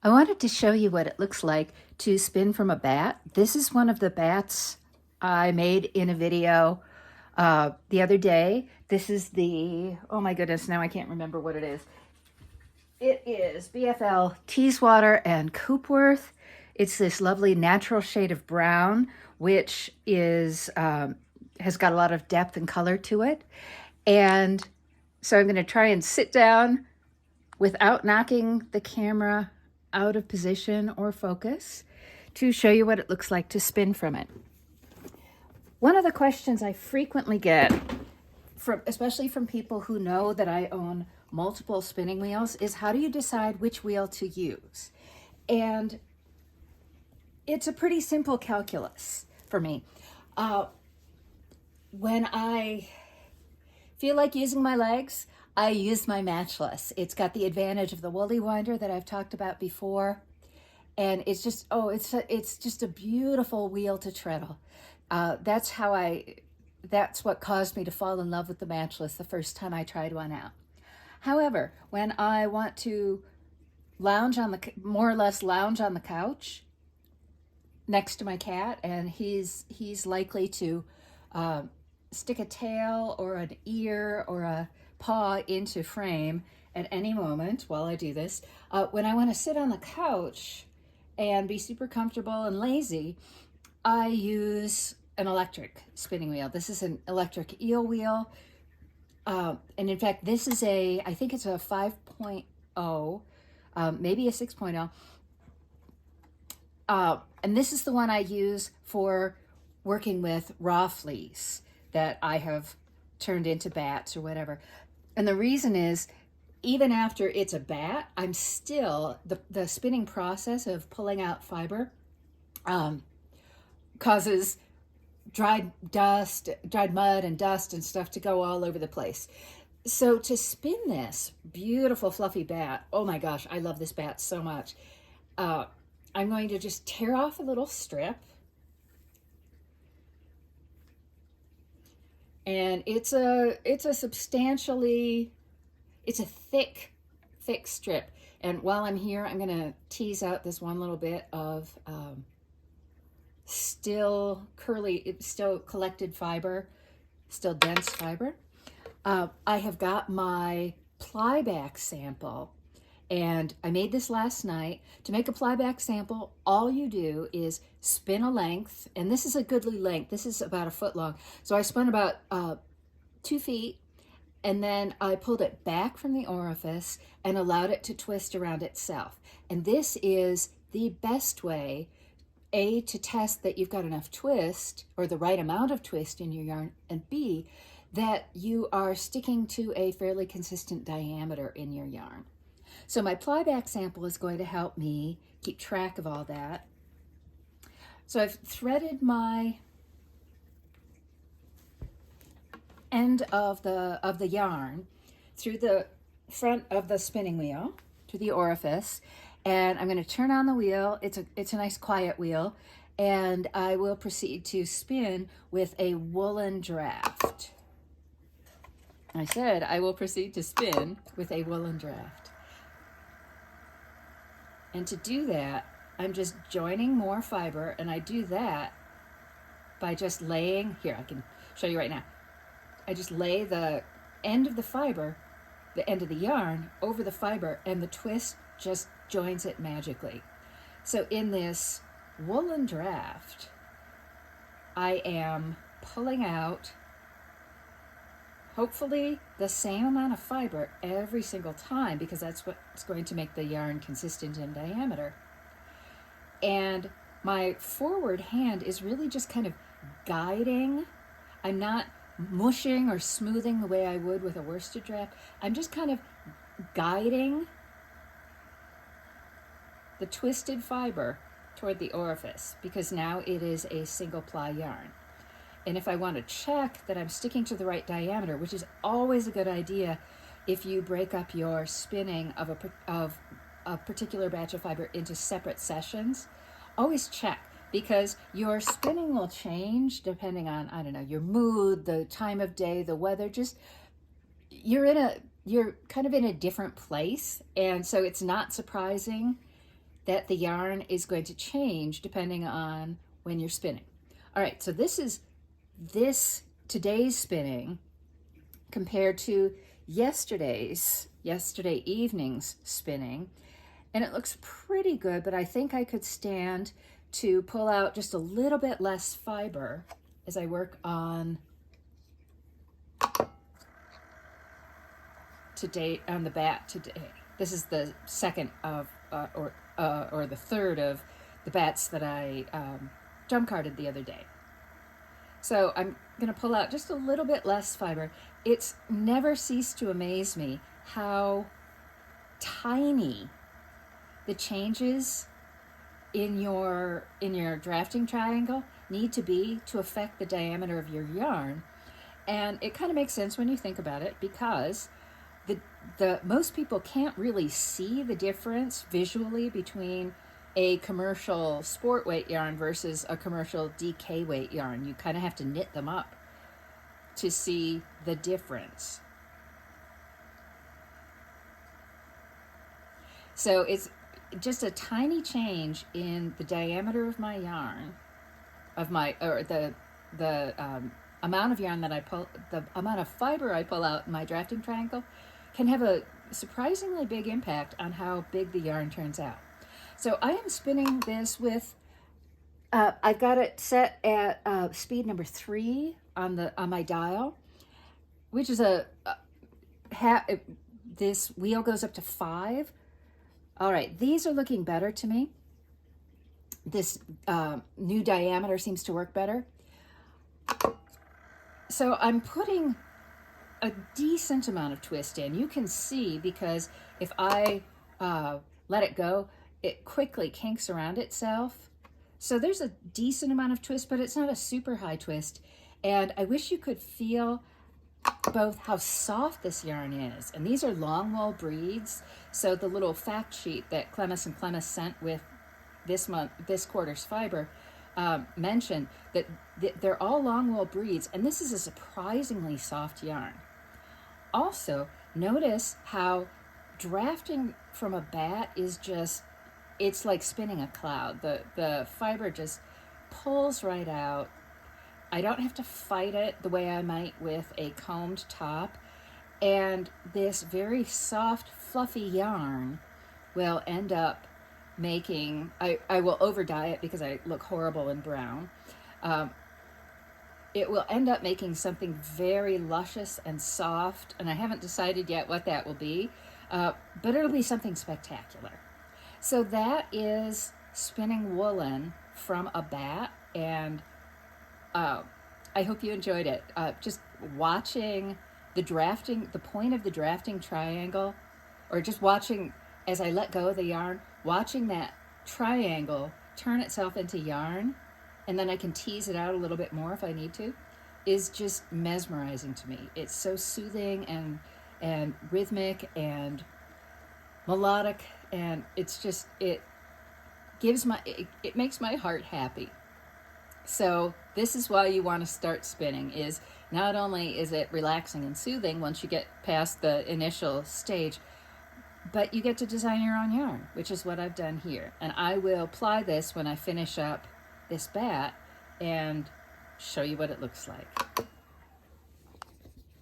I wanted to show you what it looks like to spin from a bat. This is one of the bats I made in a video the other day. This is the, oh my goodness, now I can't remember what it is. It is BFL Teeswater and Coopworth. It's this lovely natural shade of brown, which is has got a lot of depth and color to it. And so I'm going to try and sit down without knocking the camera out of position or focus to show you what it looks like to spin from it. One of the questions I frequently get, especially from people who know that I own multiple spinning wheels, is how do you decide which wheel to use? And it's a pretty simple calculus for me. When I feel like using my legs, I use my matchless. It's got the advantage of the woolly winder that I've talked about before. And it's just, it's just a beautiful wheel to treadle. That's what caused me to fall in love with the matchless the first time I tried one out. However, when I want to more or less lounge on the couch next to my cat, and he's likely to stick a tail or an ear or a paw into frame at any moment while I do this. When I want to sit on the couch and be super comfortable and lazy, I use an electric spinning wheel. This is an electric eel wheel. And in fact, this is I think it's a 5.0, maybe a 6.0. And this is the one I use for working with raw fleece that I have turned into bats or whatever. And the reason is, even after it's a bat, I'm still, the spinning process of pulling out fiber causes dried mud and dust and stuff to go all over the place. So to spin this beautiful fluffy bat, oh my gosh, I love this bat so much. I'm going to just tear off a little strip. And it's a thick strip. And while I'm here, I'm going to tease out this one little bit of still collected fiber, still dense fiber. I have got my plyback sample, and I made this last night. To make a plyback sample, all you do is spin a length, and this is a goodly length. This is about 1 foot long. So I spun about 2 feet, and then I pulled it back from the orifice and allowed it to twist around itself. And this is the best way, A, to test that you've got enough twist or the right amount of twist in your yarn, and B, that you are sticking to a fairly consistent diameter in your yarn. So my plyback sample is going to help me keep track of all that. So I've threaded my end of the yarn through the front of the spinning wheel to the orifice, and I'm going to turn on the wheel. It's a nice quiet wheel, and I will proceed to spin with a woolen draft. I said I will proceed to spin with a woolen draft. And to do that, I'm just joining more fiber, and I do that by just laying, here, I can show you right now. I just lay the end of the fiber, the end of the yarn, over the fiber, and the twist just joins it magically. So in this woolen draft, I am pulling out hopefully the same amount of fiber every single time, because that's what's going to make the yarn consistent in diameter. And my forward hand is really just kind of guiding. I'm not mushing or smoothing the way I would with a worsted draft. I'm just kind of guiding the twisted fiber toward the orifice, because now it is a single ply yarn. And if I want to check that I'm sticking to the right diameter, which is always a good idea if you break up your spinning of a particular batch of fiber into separate sessions, always check, because your spinning will change depending on, I don't know, your mood, the time of day, the weather. Just you're kind of in a different place, and so it's not surprising that the yarn is going to change depending on when you're spinning. All right, so this is today's spinning compared to yesterday evening's spinning, and it looks pretty good, but I think I could stand to pull out just a little bit less fiber as I work on the batt today. This is the second of or the third of the batts that I drum carded the other day. So I'm going to pull out just a little bit less fiber. It's never ceased to amaze me how tiny the changes in your drafting triangle need to be to affect the diameter of your yarn. And it kind of makes sense when you think about it, because the most people can't really see the difference visually between a commercial sport weight yarn versus a commercial DK weight yarn. You kind of have to knit them up to see the difference. So it's just a tiny change in the diameter of my yarn, the amount of yarn that I pull, the amount of fiber I pull out in my drafting triangle can have a surprisingly big impact on how big the yarn turns out. So I am spinning this with, I've got it set at speed number 3 on my dial, which is this wheel goes up to 5. All right, these are looking better to me. This new diameter seems to work better. So I'm putting a decent amount of twist in. You can see, because if I let it go, it quickly kinks around itself. So there's a decent amount of twist, but it's not a super high twist. And I wish you could feel both how soft this yarn is. And these are long wool breeds. So the little fact sheet that Clemis and Clemis sent with this quarter's fiber mentioned that they're all long wool breeds, and this is a surprisingly soft yarn. Also, notice how drafting from a batt is just, it's like spinning a cloud. The fiber just pulls right out. I don't have to fight it the way I might with a combed top. And this very soft, fluffy yarn will end up making, I will over dye it because I look horrible in brown. It will end up making something very luscious and soft, and I haven't decided yet what that will be, but it'll be something spectacular. So that is spinning woolen from a batt, and I hope you enjoyed it. Just watching the point of the drafting triangle, or just watching as I let go of the yarn, watching that triangle turn itself into yarn, and then I can tease it out a little bit more if I need to, is just mesmerizing to me. It's so soothing and rhythmic and melodic, and it's just, it makes my heart happy. So this is why you want to start spinning, is not only is it relaxing and soothing once you get past the initial stage, but you get to design your own yarn, which is what I've done here. And I will ply this when I finish up this batt and show you what it looks like.